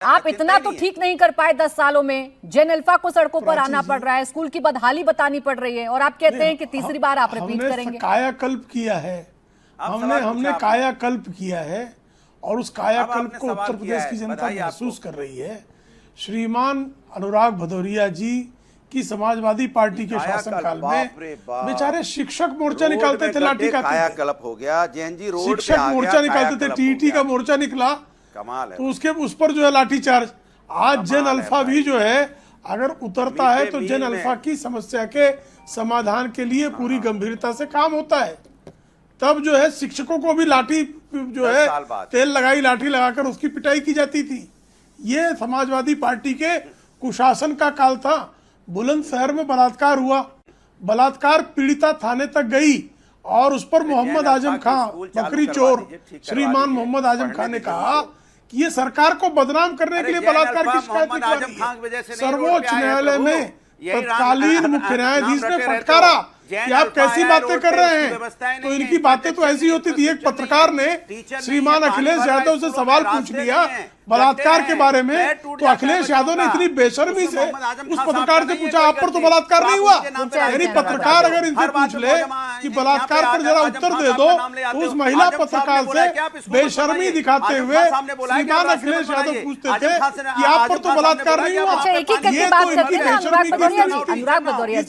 आप इतना तो ठीक नहीं कर पाए 10 सालों में। जेन अल्फा को सड़कों पर आना पड़ रहा है, स्कूल की बदहाली बतानी पड़ रही है, और आप कहते हैं कि तीसरी बार आप रिपीट करेंगे। कायाकल्प किया है, हमने कायाकल्प किया है, और उस कायाकल्प को उत्तर प्रदेश की जनता महसूस कर रही है। श्रीमान अनुराग भदौरिया जी की समाजवादी पार्टी के शासनकाल में बेचारे शिक्षक मोर्चा निकालते थे, लाठी का कायाकल्प हो गया। जैन जी रोड पे शिक्षक मोर्चा निकालते थे, टीईटी का मोर्चा निकला, कमाल है। तो उसके उस पर जो है लाठीचार्ज। आज जेन अल्फा भी जो है अगर उतरता है तो जेन अल्फा की समस्या के समाधान के लिए पूरी गंभीरता से काम होता है। तब जो है शिक्षकों को भी लाठी जो है तेल लगाई लाठी लगाकर उसकी पिटाई की जाती थी। ये समाजवादी पार्टी के कुशासन का काल था। बुलंदशहर में बलात्कार हुआ, बलात्कार पीड़िता थाने तक गई और उस पर मोहम्मद आजम खां बकरी चोर श्रीमान मोहम्मद आजम खान ने कहा कि ये सरकार को बदनाम करने के लिए बलात्कार की शिकायत निकली। सर्वोच्च न्यायालय में तत्कालीन मुख्य न्यायाधीश ने फटकारा कि आप कैसी बातें कर रहे हैं। तो इनकी बातें तो ऐसी होती थी। एक पत्रकार ने श्रीमान अखिलेश यादव से सवाल पूछ लिया बलात्कार के बारे में, तो अखिलेश यादव ने इतनी बेशर्मी से उस पत्रकार से पूछा आप पर तो बलात्कार नहीं हुआ। यानी पत्रकार अगर इनसे पूछ ले कि बलात्कार पर जरा उत्तर दे दो, तो उस महिला पत्रकार से बेशर्मी दिखाते हुए श्रीमान अखिलेश यादव पूछते थे कि आप पर तो बलात्कार नहीं हुआ। ये तो इनकी बेशर्मी। अनुराग भदौरिया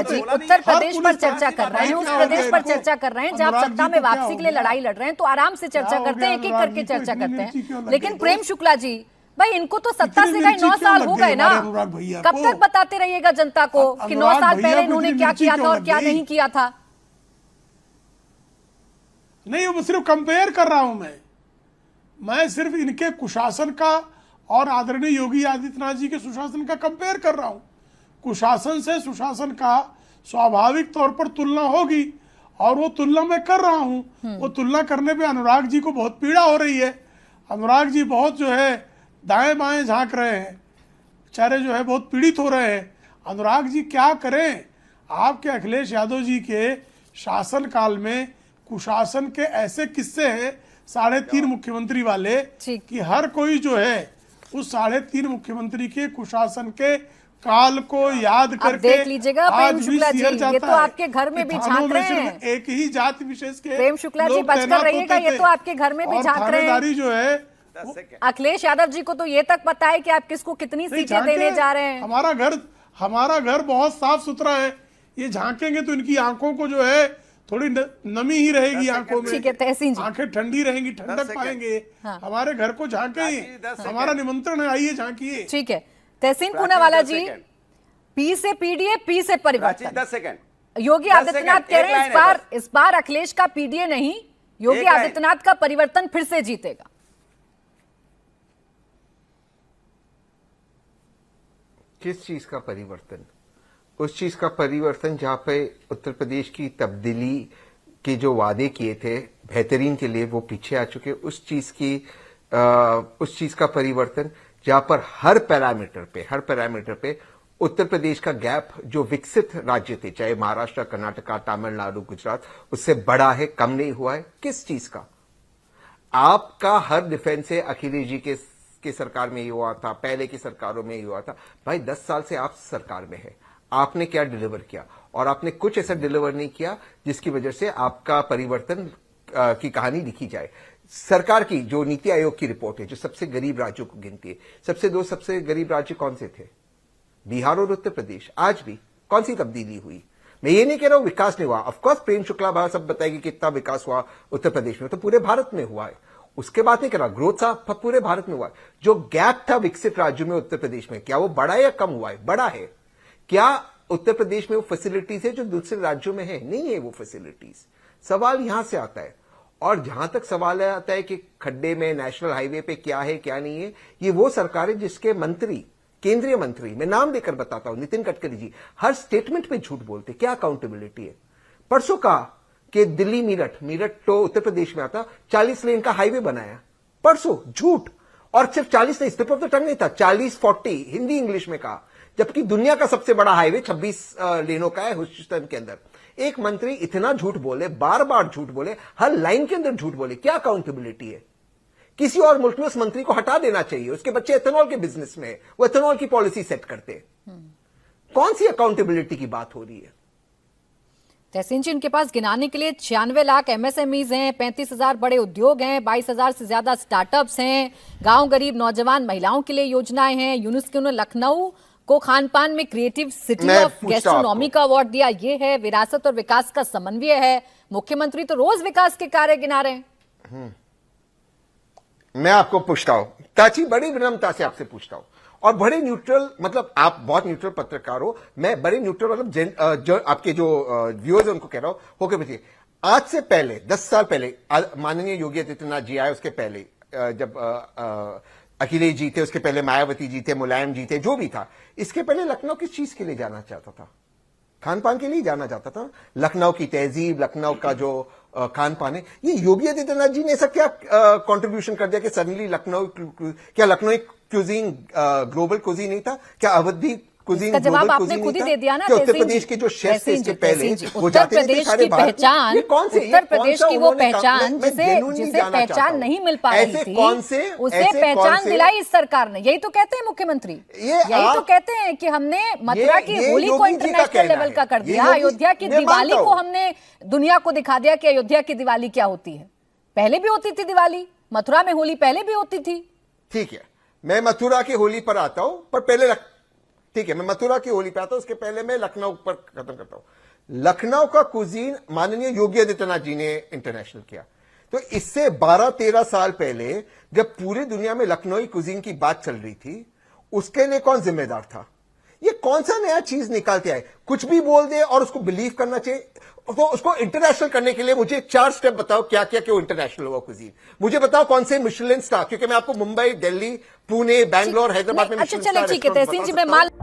जी उत्तर प्रदेश पर चर्चा कर रहे हैं, उस प्रदेश पर चर्चा कर रहे हैं जहां सत्ता में वापसी के लिए लड़ाई लड़ रहे हैं, तो आराम से चर्चा करते हैं, एक एक करके चर्चा करते हैं। लेकिन प्रेम शुक्ला जी, भाई इनको तो सत्ता से गए 9 साल हो गए ना, कब तक बताते रहिएगा जनता को कि 9 साल पहले इन्होंने क्या किया था और क्या नहीं किया था। नहीं, वो सिर्फ कंपेयर कर रहा हूं मैं सिर्फ इनके कुशासन का और आदरणीय योगी आदित्यनाथ जी के सुशासन का कंपेयर कर रहा हूं। कुशासन से सुशासन का स्वाभाविक तौर पर तुलना होगी, और वो तुलना मैं कर रहा हूं। वो तुलना करने पे अनुराग जी को बहुत पीड़ा हो रही है। अनुराग जी बहुत जो है दाएं बाएं झांक रहे हैं, बेचारे जो है बहुत पीड़ित हो रहे हैं। अनुराग जी क्या करें? आपके अखिलेश यादव जी के शासन काल में कुशासन के ऐसे किस्से हैं 3.5 मुख्यमंत्री वाले कि हर कोई जो है उस 3.5 मुख्यमंत्री के कुशासन के काल को याद करके देख लीजिएगा। प्रेम शुक्ला जी, ये तो आपके घर में भी झांक रहे हैं। एक ही जाति विशेष के प्रेम शुक्ला जी बचकर रहिएगा, ये तो आपके घर में भी झांक रहे हैं। जो है अखिलेश यादव जी को तो ये तक पता है कि आप किसको कितनी सीटें देने जा रहे हैं। हमारा घर बहुत साफ सुथरा है। ये झांकेंगे तो इनकी आंखों को जो है थोड़ी नमी ही रहेगी आंखों में। ठीक है तहसीन जी, आंखें ठंडी रहेंगी, ठंडक पाएंगे। हमारे घर को झांके, हमारा निमंत्रण है, आइए झांकिए। ठीक है तहसीन पूनावाला जी, पी से पीडीए, पी से परिवर्तन। 10 सेकंड। योगी आदित्यनाथ कह रहे हैं इस बार अखिलेश का पीडीए नहीं, योगी आदित्यनाथ का परिवर्तन फिर से जीतेगा। किस चीज का परिवर्तन? उस चीज का परिवर्तन जहां पे उत्तर प्रदेश की तब्दीली के जो वादे किए थे बेहतरीन के लिए वो पीछे आ चुके। उस चीज का परिवर्तन जहां पर हर पैरामीटर पे उत्तर प्रदेश का गैप जो विकसित राज्य थे, चाहे महाराष्ट्र, कर्नाटका, तमिलनाडु, गुजरात, उससे बड़ा है, कम नहीं हुआ है। किस चीज का? आपका हर डिफेंस है अखिलेश जी के सरकार में ही हुआ था, पहले की सरकारों में ही हुआ था। भाई 10 साल से आप सरकार में है, आपने क्या डिलीवर किया? और आपने कुछ ऐसा डिलीवर नहीं किया जिसकी वजह से आपका परिवर्तन की कहानी लिखी जाए। सरकार की जो नीति आयोग की रिपोर्ट है जो सबसे गरीब राज्यों को गिनती है, सबसे गरीब राज्य कौन से थे? बिहार और उत्तर प्रदेश। आज भी कौन सी तब्दीली हुई? मैं ये नहीं कह रहा हूं विकास नहीं हुआ। ऑफकोर्स प्रेम शुक्ला भाई सब बताएगी कितना विकास हुआ उत्तर प्रदेश में, तो पूरे भारत में हुआ है, उसके बात नहीं कर रहा। ग्रोथ साहब पूरे भारत में हुआ है। जो गैप था विकसित राज्यों में उत्तर प्रदेश में, क्या वो बड़ा है या कम हुआ है? बड़ा है। क्या उत्तर प्रदेश में वो फैसिलिटीज है जो दूसरे राज्यों में है? नहीं है वो फैसिलिटीज। सवाल यहां से आता है। और जहां तक सवाल आता है कि खड्डे में, नेशनल हाईवे पे क्या है क्या नहीं है, ये वो सरकार है जिसके मंत्री, केंद्रीय मंत्री, मैं नाम लेकर बताता हूं, नितिन गडकरी जी हर स्टेटमेंट पे झूठ बोलते। क्या अकाउंटेबिलिटी है? परसों कहा कि दिल्ली मेरठ तो उत्तर प्रदेश में आता, 40 लेन का हाईवे बनाया। परसों झूठ। और सिर्फ 40 नहीं, स्लिप ऑफ द टंग नहीं था, 40-40 हिंदी इंग्लिश में कहा, जबकि दुनिया का सबसे बड़ा हाईवे 26 लेनों का है ह्यूस्टन के अंदर। एक मंत्री इतना झूठ बोले, बार बार झूठ बोले, हर लाइन के अंदर झूठ बोले। क्या अकाउंटेबिलिटी है? किसी और मुल्क में उस मंत्री को हटा देना चाहिए। उसके बच्चे एथेनॉल के बिजनेस में है, वो एथेनॉल की पॉलिसी सेट करते हैं। कौन सी अकाउंटेबिलिटी की बात हो रही है? तहसीन जी, इनके पास गिनाने के लिए 96 लाख एमएसएमईज हैं, 35,000 बड़े उद्योग हैं, 22,000 से ज्यादा स्टार्टअप्स हैं, गांव गरीब नौजवान महिलाओं के लिए योजनाएं हैं। यूनेस्को ने लखनऊ को खान पान में क्रिएटिव सिटी ऑफ गैस्ट्रोनॉमी का अवार्ड दिया। ये है विरासत और विकास का समन्वय है। मुख्यमंत्री तो रोज विकास के कार्य गिना रहे हैं। मैं आपको पूछता हूं, ताची बड़ी विनम्रता से आपसे पूछता हूं, और बड़े न्यूट्रल, मतलब आप बहुत न्यूट्रल पत्रकार हो, मैं बड़े न्यूट्रल मतलब जो आपके जो व्यूअर्स उनको कह रहा हूं, होके बताइए, आज से पहले 10 साल पहले माननीय योगी आदित्यनाथ जी आए, उसके पहले जब अखिलेश जी थे, उसके पहले मायावती जी थे, मुलायम जी थे, जो भी था, इसके पहले लखनऊ किस चीज के लिए जाना चाहता था? खान पान के लिए जाना चाहता था। लखनऊ की तहजीब, लखनऊ का जो खान पान है, ये योगी आदित्यनाथ जी ने ऐसा क्या कंट्रीब्यूशन कर दिया कि सडनली लखनऊ, क्या लखनऊ एक क्यूजीन ग्लोबल क्यूजीन नहीं था? क्या अवधी क्यूजीन इसका जवाब ग्लोबल आपने क्यूजीन खुद ही नहीं दे था? दिया ना। क्या उत्तर प्रदेश के जो शेफ थे इसके पहले वो उत्तर जाते थे प्रदेश सारे की भारत में? पहचान, ये कौन से, उत्तर प्रदेश की वो पहचान मैं जिसे genuinely जानना चाहता पहचान हूं। नहीं मिल पा रही ऐसे थी, कौन से, उसे ऐसे कौन पहचान से- दिलाई इस सरकार ने। यही तो कहते हैं मुख्यमंत्री, यही तो कहते हैं कि हमने मथुरा की ये होली को योगी जी का इंटरनेशनल कहना लेवल है। का कर ये दिया। योगी- अयोध्या की मैं दिवाली मानता को हूं। हमने दुनिया को दिखा दिया कि अयोध्या की दिवाली क्या होती है। पहले भी होती थी दिवाली, मथुरा में होली पहले भी होती थी। ठीक है, मैं मथुरा की होली पर आता हूं, पर पहले ठीक है, मैं मथुरा की होली पे आता हूं, उसके पहले मैं लखनऊ पर खत्म करता हूं। लखनऊ का कुजीन माननीय योगी आदित्यनाथ जी ने इंटरनेशनल किया। तो इससे 12-13 साल पहले जब पूरी दुनिया में लखनऊ कुजीन की बात चल रही थी, उसके लिए कौन जिम्मेदार था? ये कौन सा नया चीज निकालते आए? कुछ भी बोल दे और उसको बिलीव करना चाहिए। तो उसको इंटरनेशनल करने के लिए मुझे 4 स्टेप बताओ, क्या क्या क्यों इंटरनेशनल हुआ कुजीन। मुझे बताओ कौन से मिशेलिन स्टार, क्योंकि मैं आपको मुंबई, दिल्ली, पुणे, बैंगलोर, हैदराबाद में अच्छा मिशेलिन चले, स्टार ठीक है रेस्टोरेंट तहसीन जी, बता मैं सकता हूं। मान